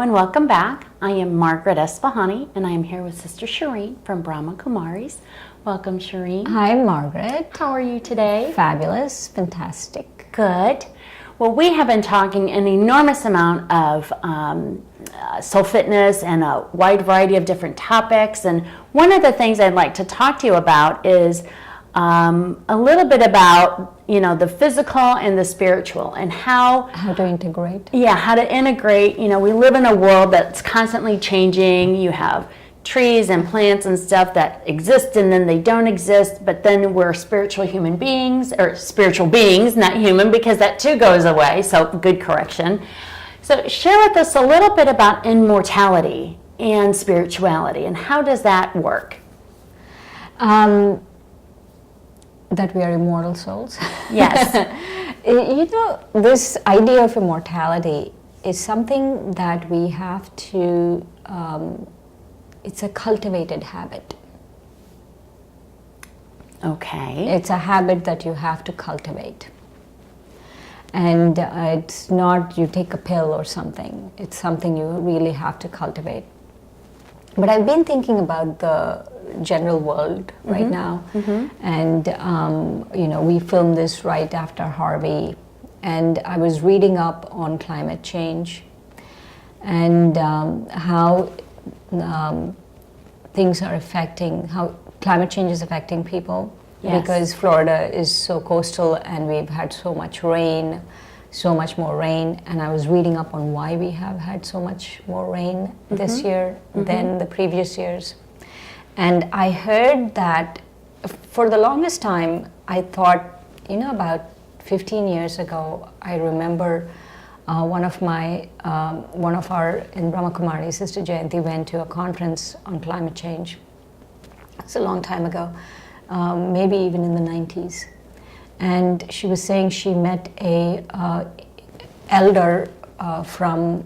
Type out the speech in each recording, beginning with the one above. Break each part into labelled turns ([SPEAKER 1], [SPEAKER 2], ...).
[SPEAKER 1] and welcome back. I am Margaret Espahani, and I am here with Sister Shireen from Brahma Kumaris. Welcome, Shireen.
[SPEAKER 2] Hi, Margaret.
[SPEAKER 1] How are you today?
[SPEAKER 2] Fabulous, fantastic.
[SPEAKER 1] Good. Well, we have been talking an enormous amount of soul fitness and a wide variety of different topics. And one of the things I'd like to talk to you about is a little bit about, the physical and the spiritual and how
[SPEAKER 2] to integrate.
[SPEAKER 1] Yeah, how to integrate. We live in a world that's constantly changing. You have trees and plants and stuff that exist and then they don't exist, but then we're spiritual human beings, or spiritual beings, not human, because that too goes away, so good correction. So share with us a little bit about immortality and spirituality, and how does that work?
[SPEAKER 2] That we are immortal souls.
[SPEAKER 1] Yes.
[SPEAKER 2] This idea of immortality is something that we have to, it's a cultivated habit.
[SPEAKER 1] Okay.
[SPEAKER 2] It's a habit that you have to cultivate. And it's not you take a pill or something. It's something you really have to cultivate. But I've been thinking about the general world right now. And, we filmed this right after Harvey. And I was reading up on climate change and how things are affecting, how climate change is affecting people.
[SPEAKER 1] Yes.
[SPEAKER 2] Because Florida is so coastal and we've had so much rain, so much more rain. And I was reading up on why we have had so much more rain this year than the previous years. And I heard that for the longest time, I thought, about 15 years ago, I remember one of our, in Brahma Kumari, Sister Jayanti went to a conference on climate change. It's a long time ago, maybe even in the 90s. And she was saying she met a elder from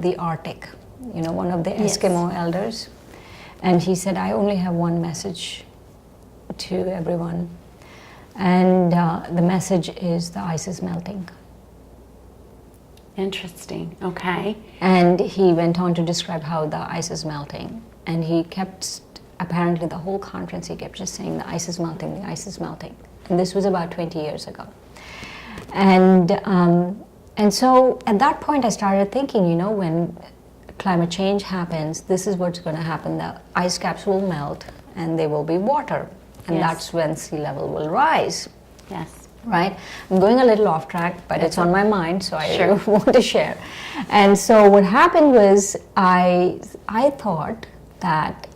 [SPEAKER 2] the Arctic, one of the Eskimo elders. And he said, I only have one message to everyone. And the message is the ice is melting.
[SPEAKER 1] Interesting. Okay.
[SPEAKER 2] And he went on to describe how the ice is melting. And he kept, apparently the whole conference, he kept just saying the ice is melting, the ice is melting. And this was about 20 years ago. And so at that point I started thinking, when climate change happens, this is what's going to happen. The ice caps will melt and there will be water. And that's when sea level will rise.
[SPEAKER 1] Yes.
[SPEAKER 2] Right? I'm going a little off track, but it's on my mind, so I want to share. And so what happened was I thought that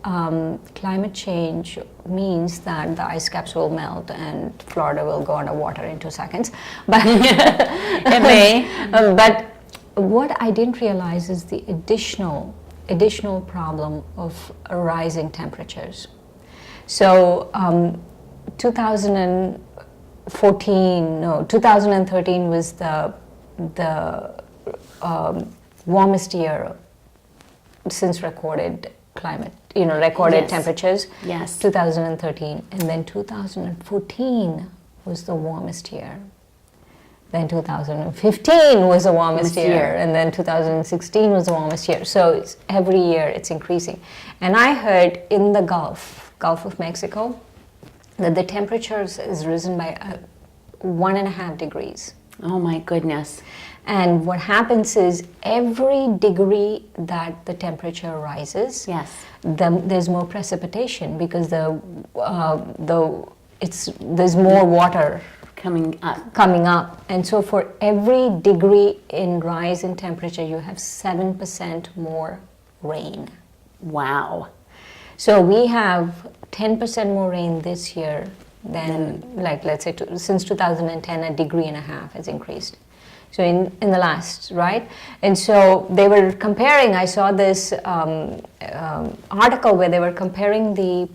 [SPEAKER 2] climate change means that the ice caps will melt and Florida will go underwater in 2 seconds. But
[SPEAKER 1] it may.
[SPEAKER 2] But what I didn't realize is the additional problem of rising temperatures. So 2013 was the warmest year since recorded climate, recorded temperatures.
[SPEAKER 1] Yes.
[SPEAKER 2] 2013, and then 2014 was the warmest year. Then 2015 was the warmest year, and then 2016 was the warmest year. So every year it's increasing. And I heard in the Gulf of Mexico, that the temperatures has risen by 1.5 degrees.
[SPEAKER 1] Oh my goodness.
[SPEAKER 2] And what happens is every degree that the temperature rises, there's more precipitation because there's more water
[SPEAKER 1] coming
[SPEAKER 2] up. And so for every degree in rise in temperature, you have 7% more rain.
[SPEAKER 1] Wow.
[SPEAKER 2] So we have 10% more rain this year than, let's say, since 2010, 1.5 degrees has increased. So in the last, right? And so they were comparing, I saw this article where they were comparing the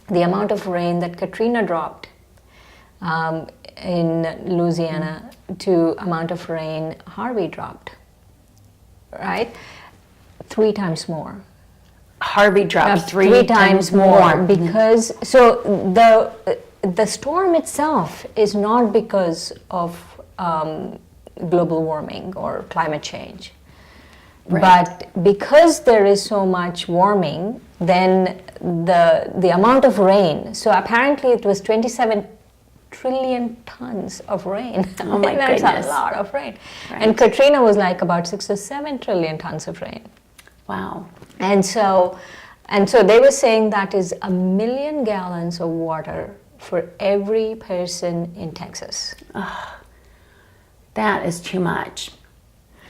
[SPEAKER 2] amount of rain that Katrina dropped in Louisiana to amount of rain Harvey dropped, right? 3 times more.
[SPEAKER 1] Harvey dropped
[SPEAKER 2] three times more because the storm itself is not because of global warming or climate change.
[SPEAKER 1] Right.
[SPEAKER 2] But because there is so much warming, then the amount of rain, so apparently it was 27 trillion tons of rain.
[SPEAKER 1] Oh my
[SPEAKER 2] That's
[SPEAKER 1] goodness.
[SPEAKER 2] a lot of rain.
[SPEAKER 1] Right.
[SPEAKER 2] And Katrina was like about 6 or 7 trillion tons of rain.
[SPEAKER 1] Wow.
[SPEAKER 2] And so they were saying that is 1 million gallons of water for every person in Texas.
[SPEAKER 1] That is too much.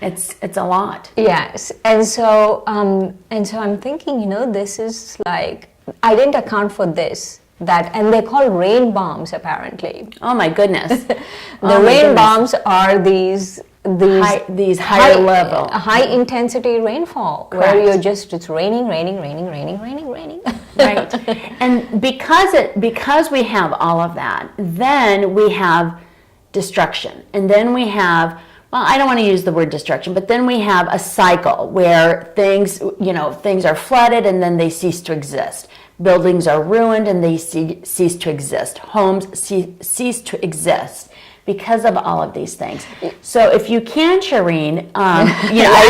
[SPEAKER 1] It's a lot.
[SPEAKER 2] Yes, and so I'm thinking, this is like, I didn't account for this, and they're called rain bombs apparently.
[SPEAKER 1] Oh my goodness.
[SPEAKER 2] The rain bombs are these
[SPEAKER 1] higher level,
[SPEAKER 2] high intensity rainfall.
[SPEAKER 1] Correct.
[SPEAKER 2] Where it's raining.
[SPEAKER 1] Right. And because we have all of that, then we have destruction. And then we have, well, I don't want to use the word destruction, but then we have a cycle where things are flooded and then they cease to exist. Buildings are ruined and they cease to exist. Homes cease to exist because of all of these things. So if you can, Shireen,
[SPEAKER 2] I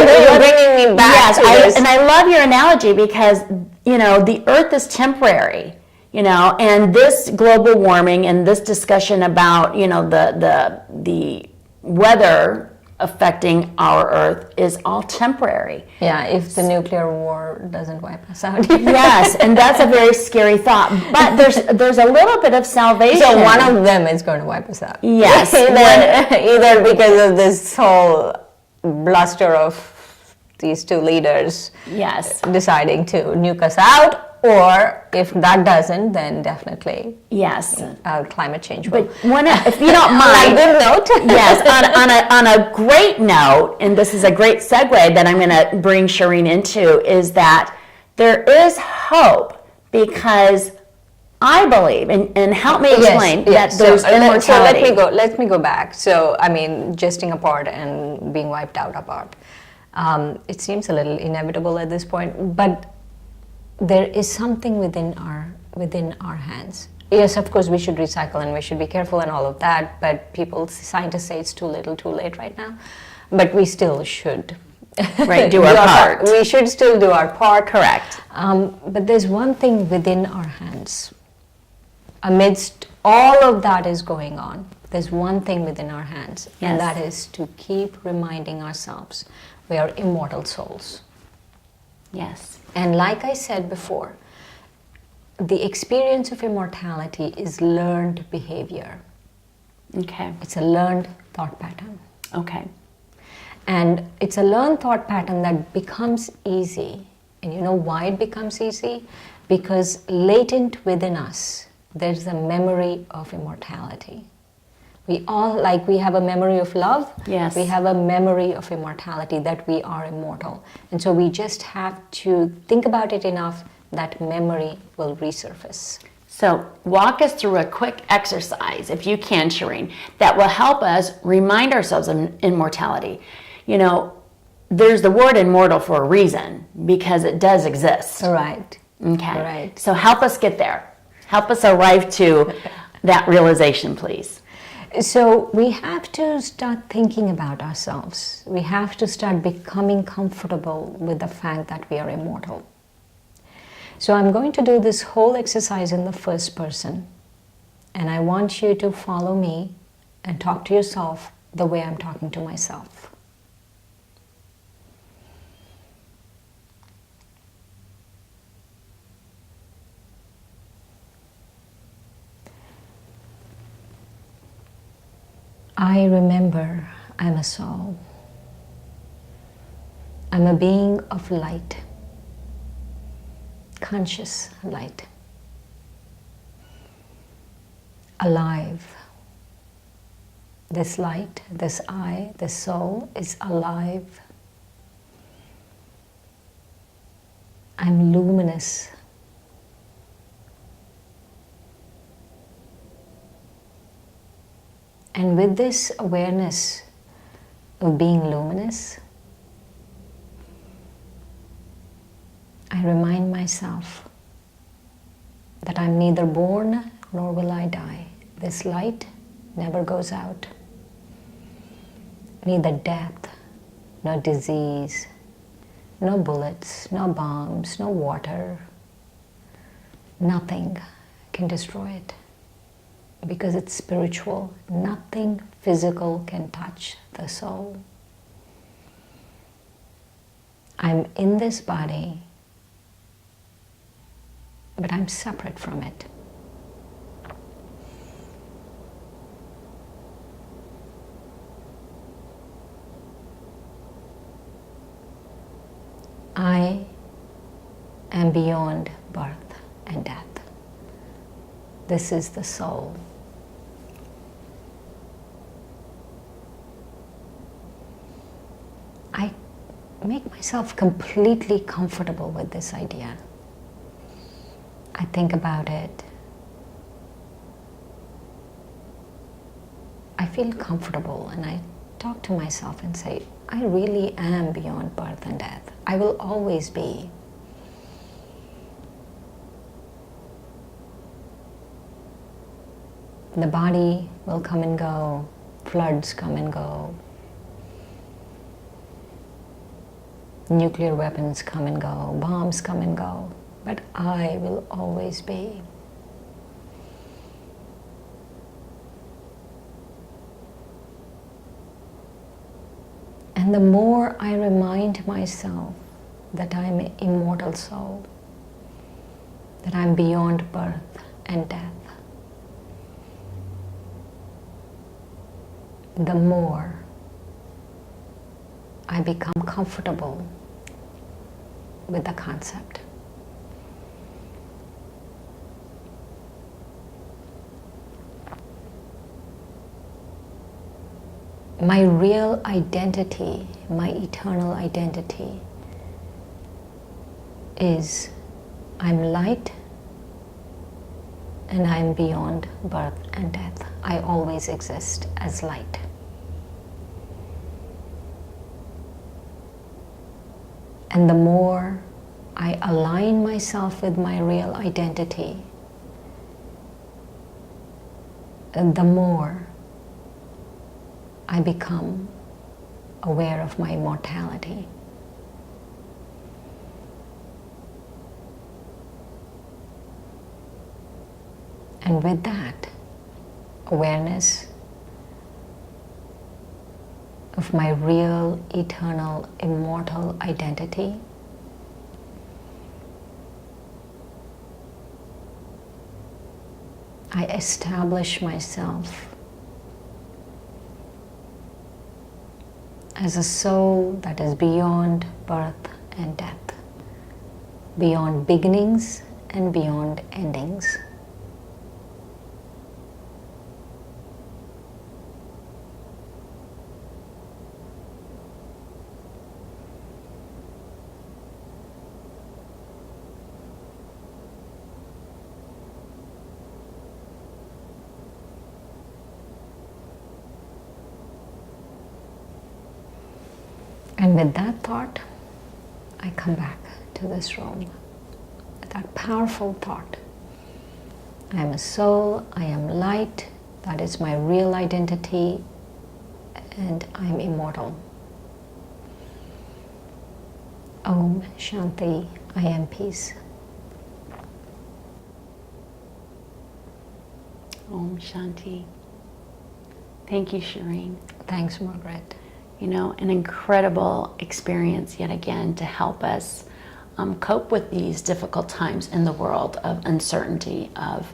[SPEAKER 2] know you're bringing me back to this.
[SPEAKER 1] And I love your analogy because, the earth is temporary, and this global warming and this discussion about, the weather affecting our earth is all temporary.
[SPEAKER 2] Yeah, if the nuclear war doesn't wipe us out.
[SPEAKER 1] Yes, and that's a very scary thought. But there's a little bit of salvation.
[SPEAKER 2] So one of them is going to wipe us out.
[SPEAKER 1] Yes.
[SPEAKER 2] either because of this whole bluster of these two leaders
[SPEAKER 1] Yes.
[SPEAKER 2] deciding to nuke us out, or if that doesn't, then definitely
[SPEAKER 1] Yes.
[SPEAKER 2] climate change will.
[SPEAKER 1] But if you don't mind,
[SPEAKER 2] good note.
[SPEAKER 1] yes, on a great note, and this is a great segue that I'm going to bring Shireen into, is that there is hope because I believe, and help me explain, that there's immortality.
[SPEAKER 2] So let me go back. So, jesting apart and being wiped out apart. It seems a little inevitable at this point, but there is something within our hands. Yes, of course, we should recycle and we should be careful and all of that, but scientists say it's too little, too late right now. But we still should.
[SPEAKER 1] Right, do our part.
[SPEAKER 2] We should still do our part.
[SPEAKER 1] Correct.
[SPEAKER 2] But there's one thing within our hands. Amidst all of that is going on, there's one thing within our hands,
[SPEAKER 1] Yes.
[SPEAKER 2] and that is to keep reminding ourselves we are immortal souls.
[SPEAKER 1] Yes.
[SPEAKER 2] And like I said before, the experience of immortality is learned behavior.
[SPEAKER 1] Okay.
[SPEAKER 2] It's a learned thought pattern.
[SPEAKER 1] Okay.
[SPEAKER 2] And it's a learned thought pattern that becomes easy. And you know why it becomes easy? Because latent within us, there's a memory of immortality. We all, like we have a memory of love,
[SPEAKER 1] Yes.
[SPEAKER 2] we have a memory of immortality, that we are immortal. And so we just have to think about it enough that memory will resurface.
[SPEAKER 1] So walk us through a quick exercise, if you can, Shireen, that will help us remind ourselves of immortality. There's the word immortal for a reason, because it does exist.
[SPEAKER 2] Right.
[SPEAKER 1] Okay.
[SPEAKER 2] Right.
[SPEAKER 1] So help us get there. Help us arrive to that realization, please.
[SPEAKER 2] So we have to start thinking about ourselves. We have to start becoming comfortable with the fact that we are immortal. So I'm going to do this whole exercise in the first person. And I want you to follow me and talk to yourself the way I'm talking to myself. I remember I'm a soul. I'm a being of light, conscious light, alive. This light, this I, this soul is alive. I'm luminous. And with this awareness of being luminous, I remind myself that I'm neither born nor will I die. This light never goes out. Neither death nor disease No bullets, no bombs, no water. Nothing can destroy it because it's spiritual. Nothing physical can touch the soul. I'm in this body, but I'm separate from it. I am beyond birth and death. This is the soul. I make myself completely comfortable with this idea. I think about it. I feel comfortable and I talk to myself and say, I really am beyond birth and death. I will always be. The body will come and go, floods come and go, nuclear weapons come and go, bombs come and go, but I will always be. And the more I remind myself that I'm an immortal soul, that I'm beyond birth and death, the more I become comfortable with the concept. My real identity, my eternal identity is I'm light and I'm beyond birth and death. I always exist as light. And the more I align myself with my real identity, the more I become aware of my mortality. And with that awareness of my real, eternal, immortal identity, I establish myself as a soul that is beyond birth and death, beyond beginnings and beyond endings. And with that thought, I come back to this room. That powerful thought. I am a soul, I am light, that is my real identity, and I am immortal. Om Shanti, I am peace.
[SPEAKER 1] Om Shanti. Thank you, Shireen.
[SPEAKER 2] Thanks, Margaret.
[SPEAKER 1] You know, an incredible experience yet again to help us cope with these difficult times in the world of uncertainty, of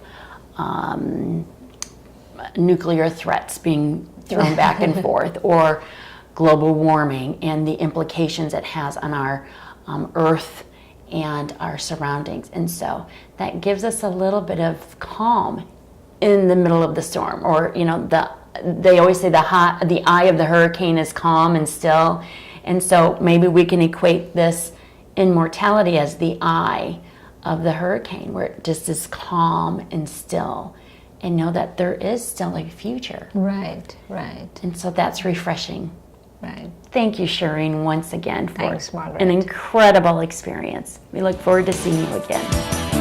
[SPEAKER 1] nuclear threats being thrown back and forth, or global warming and the implications it has on our earth and our surroundings. And so that gives us a little bit of calm in the middle of the storm, or, you know, they always say the eye of the hurricane is calm and still. And so maybe we can equate this immortality as the eye of the hurricane, where it just is calm and still, and know that there is still a future.
[SPEAKER 2] Right, right.
[SPEAKER 1] And so that's refreshing.
[SPEAKER 2] Right.
[SPEAKER 1] Thank you, Shireen, once again for
[SPEAKER 2] Thanks, Margaret.
[SPEAKER 1] an incredible experience. We look forward to seeing you again.